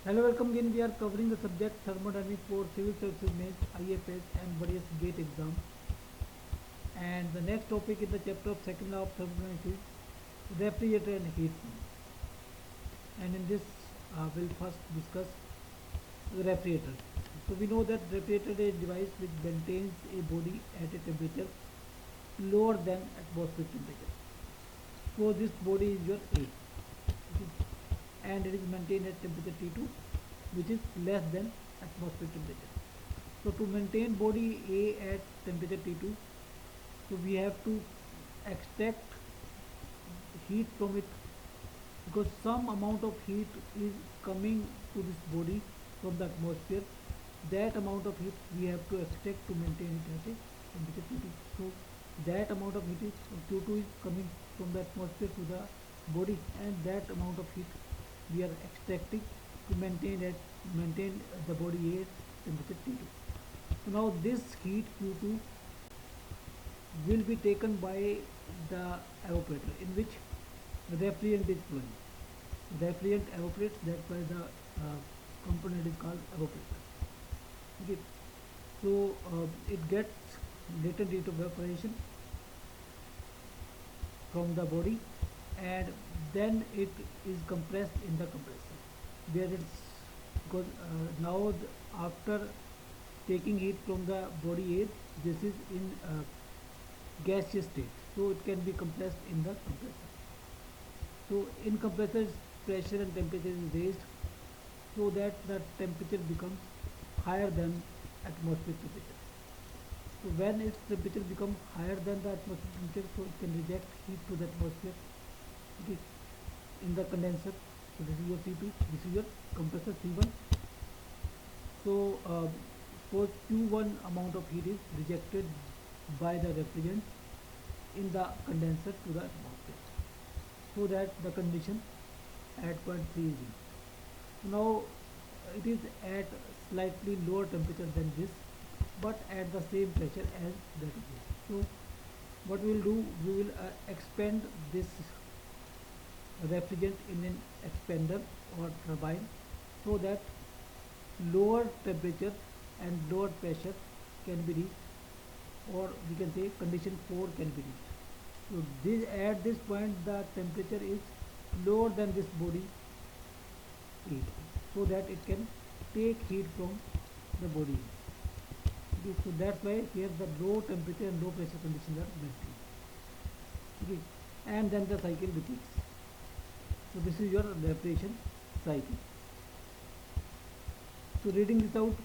Hello, welcome again. We are covering the subject thermodynamic for civil services MECH, IFS and various gate exams. And the next topic in the chapter of second law of thermodynamics is refrigerator and heat pump. And in this, we'll first discuss the refrigerator. So we know that refrigerator is a device which maintains a body at a temperature lower than atmospheric temperature. So this body is your A, okay, and it is maintained at temperature T2, which is less than atmospheric temperature. So to maintain body A at temperature T2, so we have to extract heat from it, because some amount of heat is coming to this body from the atmosphere. That amount of heat we have to extract to maintain it at a temperature T2. So that amount of heat is Q2 is coming from the atmosphere to the body, and that amount of heat we are extracting to maintain the body at temperature T2. So now this heat Q2 will be taken by the evaporator, in which the refrigerant is flowing. Refrigerant evaporates, that's why the component is called evaporator. Okay. So it gets latent heat of evaporation from the body, and then it is compressed in the compressor, where it's, because now after taking heat from the body air, this is in gaseous state, so it can be compressed in the compressor. So in compressors, pressure and temperature is raised so that the temperature becomes higher than atmospheric temperature. So when its temperature becomes higher than the atmospheric temperature, so it can reject heat to the atmosphere, okay, in the condenser. So this is your T2, this is your compressor C1. So suppose Q1 amount of heat is rejected by the refrigerant in the condenser to the atmosphere, so that the condition at point 3 is reached. Now it is at slightly lower temperature than this, but at the same pressure as that is this. So what we will do, we will expand this refrigerant in an expander or turbine, so that lower temperature and lower pressure can be reached, or we can say condition 4 can be reached. So this, at this point the temperature is lower than this body heat, so that it can take heat from the body. Okay, so that's why here the low temperature and low pressure conditions are maintained. Okay, and then the cycle repeats. So this is your refrigeration cycle. So reading this out,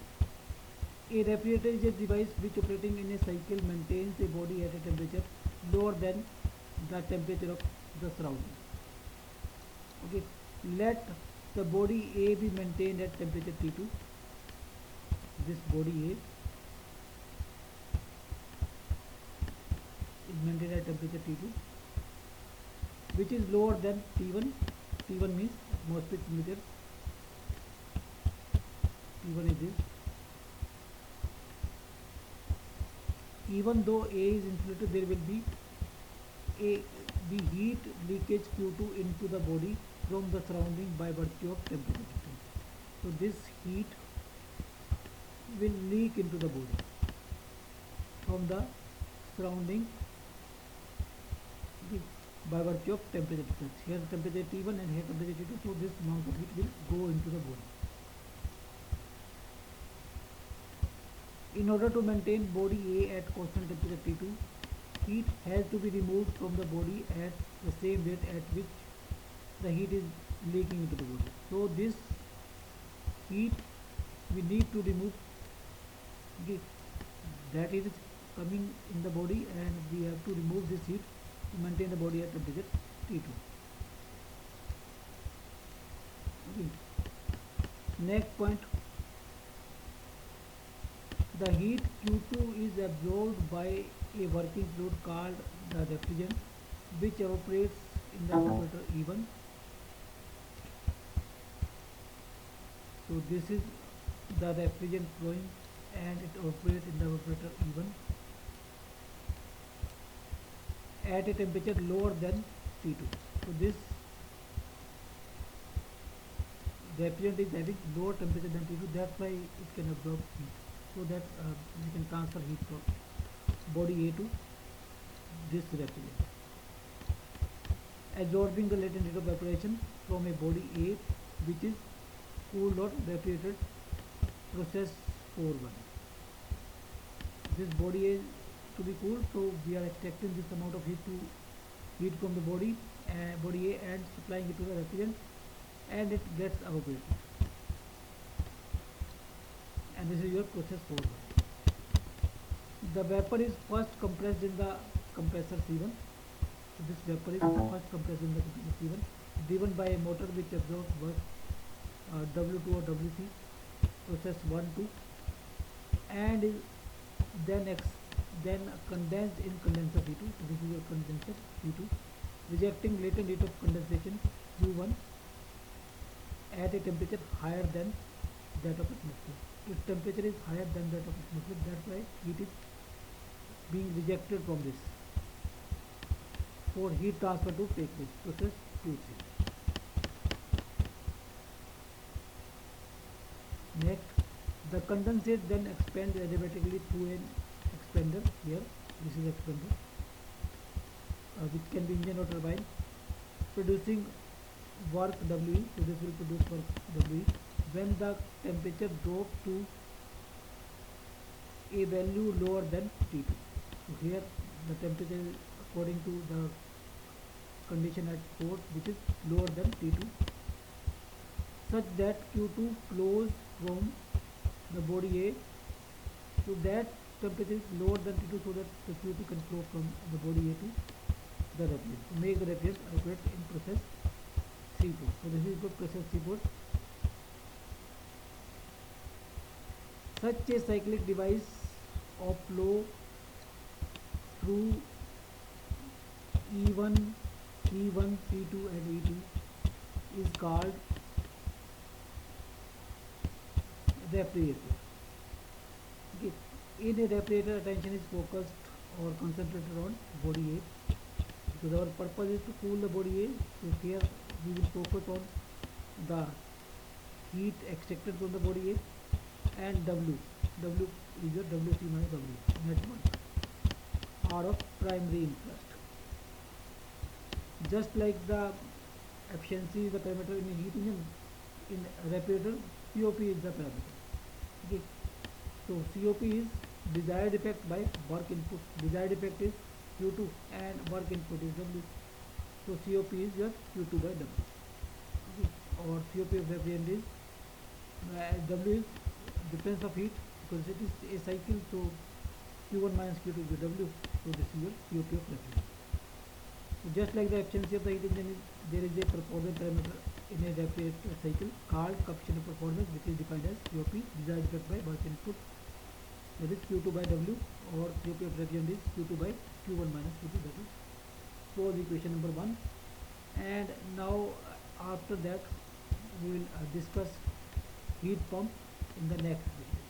a refrigerator is a device which, operating in a cycle, maintains a body at a temperature lower than the temperature of the surrounding. Okay, let the body A be maintained at temperature T2. This body A is maintained at temperature T2, which is lower than T1. T1 means atmospheric temperature. T1 is this. Even though A is insulated, there will be the heat leakage Q2 into the body from the surrounding by virtue of temperature difference. So this heat will leak into the body from the surrounding by virtue of temperature difference. Here temperature T1 and here temperature T2, so this amount of heat will go into the body. In order to maintain body A at constant temperature T2, heat has to be removed from the body at the same rate at which the heat is leaking into the body. So this heat we need to remove, okay, that heat is coming in the body, and we have to remove this heat to maintain the body at temperature T2. Okay. Next point, the heat Q2 is absorbed by a working fluid called the refrigerant, which evaporates in the evaporator E1. So this is the refrigerant flowing, and it evaporates in the evaporator E1 at a temperature lower than T2. So this refrigerant is having lower temperature than T2, that's why it can absorb heat. So that we can transfer heat from body A to this refrigerant. Absorbing the latent heat of evaporation from a body A which is cooled or refrigerated, process 4.1. This body A to be cooled, so we are extracting this amount of heat from the body A and supplying it to the refrigerant, and it gets evaporated. And this is your process 4.1. The vapor is first compressed in the compressor C1. So this vapor is first compressed in the compressor C1, driven by a motor which absorbs work W2 or WC, process 1, 2, and is then condensed in condenser C2. So this is your condenser C2, rejecting latent heat of condensation Q1 at a temperature higher than that of atmosphere. Its temperature is higher than that of atmosphere, that's why heat is being rejected from this for heat transfer to take place. Process 2, 3. Next, the condensate then expands adiabatically through an expander. Here, this is expander, which can be engine or turbine, producing work WE. So this will produce work WE when the temperature drops to a value lower than T2. So here the temperature is according to the condition at port, which is lower than T2, such that Q2 flows from the body A. So that temperature is lower than T2, so that the Q2 can flow from the body A to the refrigerant. So make the refrigerant operate in process C4. So this is the process C4. Such a cyclic device of flow through E1, C1, C2 and E2 is called refrigerator. Okay. In a refrigerator, attention is focused or concentrated on body A, because our purpose is to cool the body A. So here we will focus on the heat extracted from the body A, and W is your WC minus W, net one, are of primary interest. Just like the efficiency is the parameter in a heat engine, in a refrigerator, COP is the parameter. Okay. So COP is desired effect by work input. Desired effect is Q2 and work input is W. So COP is your Q2 by W. Okay. Or COP of refrigerant is W is difference of heat, because it is a cycle, so Q1 minus Q2 is W. So this is your COP of refrigerant. So just like the efficiency of the heat engine, there is a performance parameter in a refrigerator cycle called coefficient of performance, which is defined as COP, desired effect by work input, that is Q2 by W, or COP of refrigerant is Q2 by Q1 minus Q2. That is solve equation number 1. And now after that we will discuss heat pump in the next video.